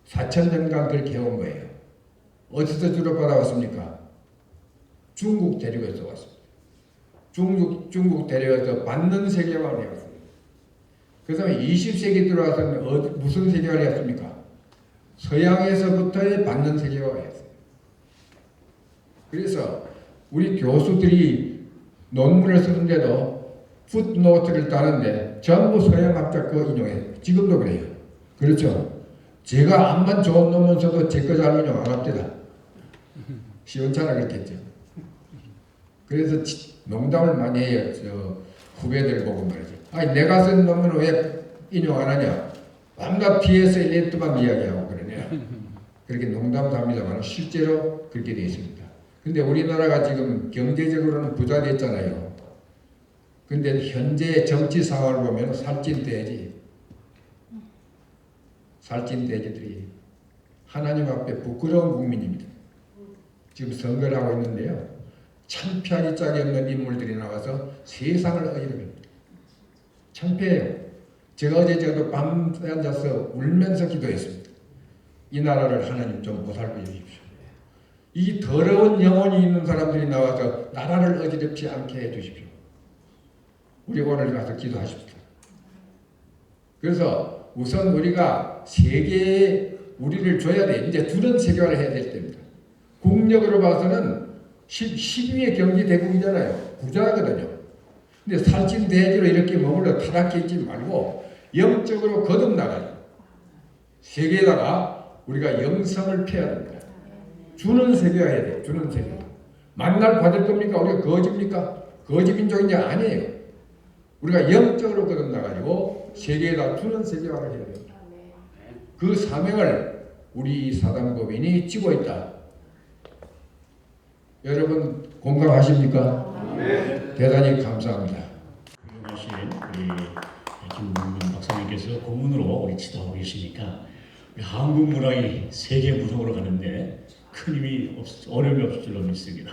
4,000년간 그렇게 해온 거예요. 어디서 주로 받아왔습니까? 중국 대륙에서 왔습니다. 중국 대륙에서 받는 세계화를 해왔습니다. 그 다음에 20세기 들어와서는 무슨 세계화를 했습니까? 서양에서부터의 받는 세계화를 했어요. 그래서 우리 교수들이 논문을 쓰는데도 풋노트를 따는데 전부 서양학자 거 인용해요. 지금도 그래요. 그렇죠? 제가 암만 좋은 논문 써도 제 거 잘 인용 안 합니다. 시원찮아 그렇겠죠. 그래서 농담을 많이 해요. 후배들 보고 말이죠. 아니 내가 쓴 논문을 왜 인용 안 하냐? 밤낮 T.S. 엘리엇만 이야기하고 그러냐. 그렇게 농담도 합니다만 실제로 그렇게 되어 있습니다. 근데 우리나라가 지금 경제적으로는 부자 됐잖아요. 근데 현재 정치 상황을 보면 살찐 돼지들이 하나님 앞에 부끄러운 국민입니다. 지금 선거를 하고 있는데요. 창피하기 짝이 없는 인물들이 나와서 세상을 어지럽힙니다. 창피해요. 제가 어제 저도 밤새 앉아서 울면서 기도했습니다. 이 나라를 하나님 좀 보살펴 주십시오. 이 더러운 영혼이 있는 사람들이 나와서 나라를 어지럽지 않게 해주십시오. 우리 오늘 가서 기도하십시오. 그래서 우선 우리가 세계에 우리를 줘야 돼. 이제 두른 세계화를 해야 될 때입니다. 국력으로 봐서는 12의 경제 대국이잖아요. 부자거든요. 근데 살찐대지로 이렇게 머물러 타락해 있지 말고 영적으로 거듭나가요. 세계에다가 우리가 영성을 펴야 됩니다. 주는 세계가 해야 돼요. 주는 세계. 만날 받을 겁니까? 우리가 거짓입니까? 거짓 민족인지 아니에요. 우리가 영적으로 거듭나가지고 세계에다 주는 세계화를 해야 돼요. 그 사명을 우리 사단법인이 쥐고 있다. 여러분 공감하십니까? 네. 대단히 감사합니다. 훌륭하신 우리 김봉균 박사님께서 고문으로 우리 지도하고 계시니까 우리 한국 문화의 세계 무성으로 가는데 큰 힘이 어려움이 없을 줄로 믿습니다.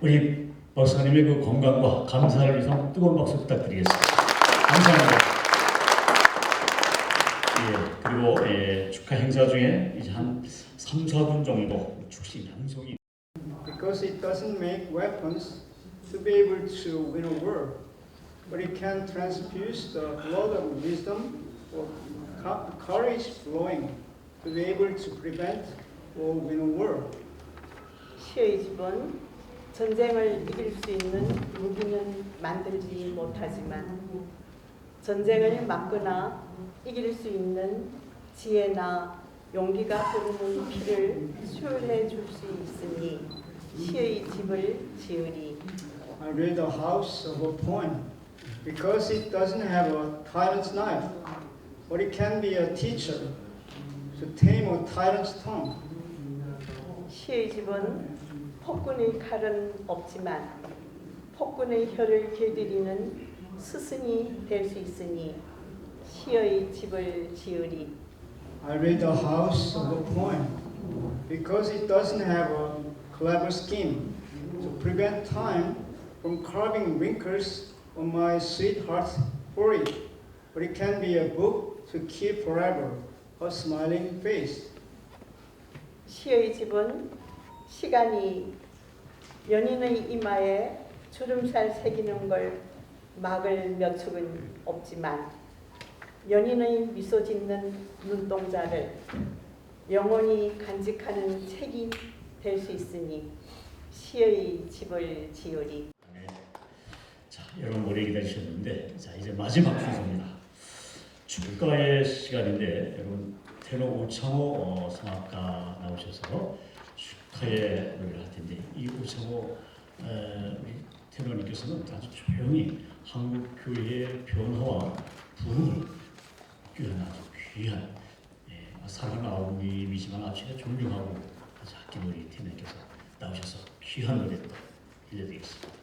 우리 박사님의 그 건강과 감사를 위해서 뜨거운 박수 부탁드리겠습니다. 감사합니다. 예, 그리고 축하 행사 중에 이제 한 3, 4분 정도 축시 방송이 Because it doesn't make weapons to be able to win a war, but it can transfuse the blood of wisdom or courage flowing to be able to prevent or win a war. 시의 집은 전쟁을 이길 수 있는 무기는 만들지 못하지만 전쟁을 막거나 이길 수 있는 지혜나 용기가 흐르는 피를 수혈해 줄 수 있으니 시의 집을 지으리. I read the house of a poem because it doesn't have a tyrant's knife, but it can be a teacher to tame a tyrant's tongue. 시의 집은 폭군의 칼은 없지만 폭군의 혀를 길들이는 스승이 될 수 있으니 시의 집을 지으리. I read the house of a poem because it doesn't have a clever scheme to prevent time from carving wrinkles on my sweetheart's forehead, but it can be a book to keep forever her smiling face. 시의 집은 시간이 연인의 이마에 주름살 새기는 걸 막을 몇 축은 없지만 연인의 미소 짓는 눈동자를 영원히 간직하는 책이 될 수 있으니 시의 집을 지으리. 네. 자, 여러분 오래 기다리셨는데 자 이제 마지막 순서입니다. 축가의 시간인데 여러분 테너 오창호 성악가 나오셔서 축하의 노래를 할 텐데 이 오창호 우리 테너님께서는 아주 조용히 한국 교회의 변화와 부흥을 귀한 아주 귀한 사랑하는 아우님이지만 아주 존경하고 아주 아끼는 우리 테너님께서 나오셔서 귀한 노래도 들려드리겠습니다.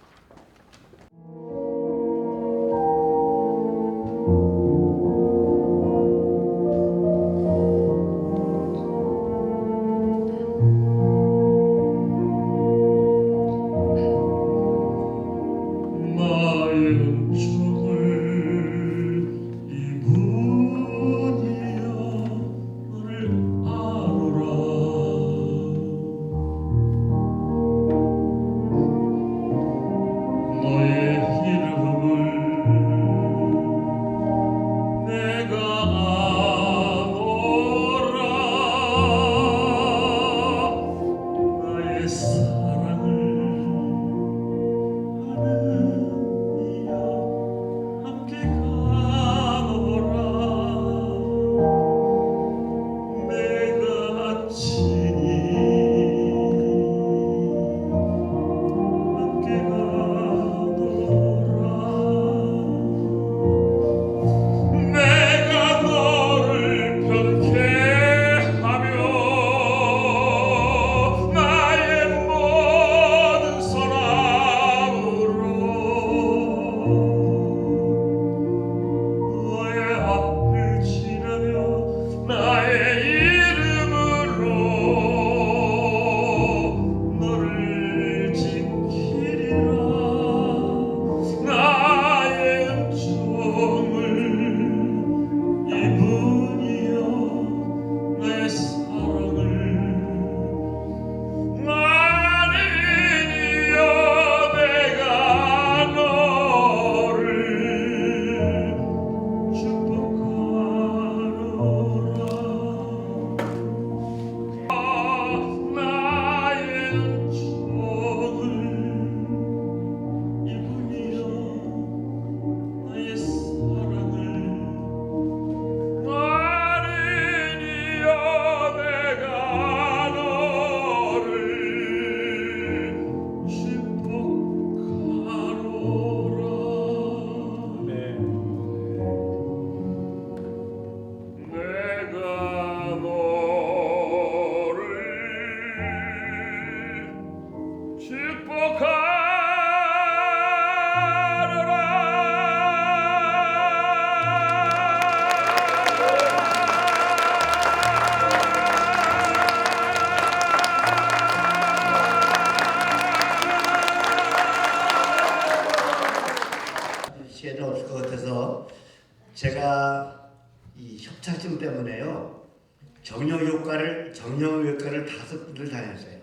외과를 정형 외과를 5군데를 다녔어요.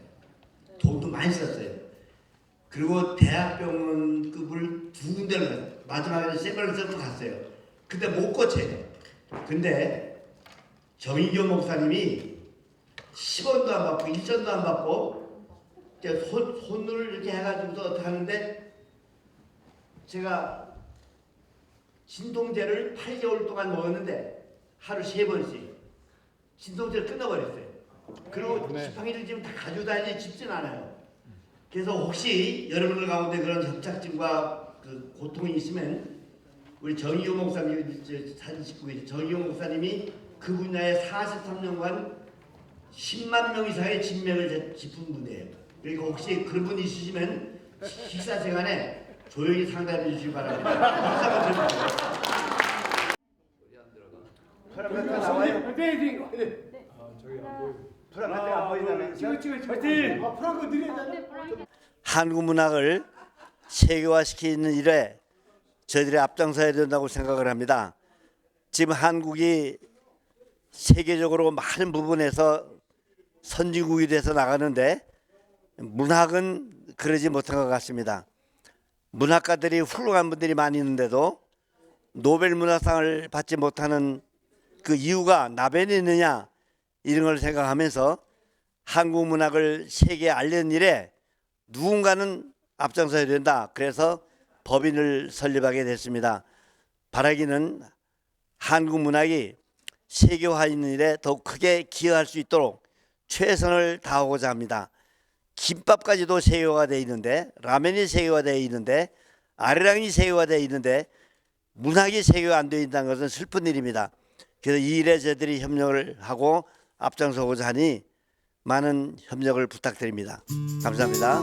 돈도 많이 썼어요. 그리고 대학병원급을 2군데를 갔어요. 마지막에 세벌스도 갔어요. 근데 못 고쳐요. 근데 정의교 목사님이 10원도 안 받고 1전도 안 받고 손을 이렇게 해가지고서 어떻게 하는데 제가 진통제를 8개월 동안 먹었는데 하루 3번씩 진통제를 끊어버렸어요. 그리고 지팡이를 지금 다 가지고 다니지 쉽진 않아요. 그래서 혹시 여러분들 가운데 그런 협착증과 그 고통이 있으면 우리 정의호 목사님 사진 찍고 계신 정의호 목사님이 그 분야에 43년간 10만 명 이상의 진맥을 짚은 분이에요. 그러니까 혹시 그런 분 있으시면 식사 시간에 조용히 상담해 주시기 바랍니다. 식사가 들어가요. 한국 문학을 세계화시키는 일에 저희들이 앞장서야 된다고 생각을 합니다. 지금 한국이 세계적으로 많은 부분에서 선진국이 돼서 나가는데 문학은 그러지 못한 것 같습니다. 문학가들이 훌륭한 분들이 많이 있는데도 노벨 문학상을 받지 못하는 그 이유가 나변이 있느냐 이런 걸 생각하면서 한국 문학을 세계에 알리는 일에 누군가는 앞장서야 된다. 그래서 법인을 설립하게 됐습니다. 바라기는 한국 문학이 세계화 있는 일에 더욱 크게 기여할 수 있도록 최선을 다하고자 합니다. 김밥까지도 세계화가 되어 있는데, 라면이 세계화되어 있는데, 아리랑이 세계화되어 있는데 문학이 세계화 안 되어 있다는 것은 슬픈 일입니다. 그래서 이 일에 저희들이 협력을 하고 앞장서고자 하니 많은 협력을 부탁드립니다. 감사합니다.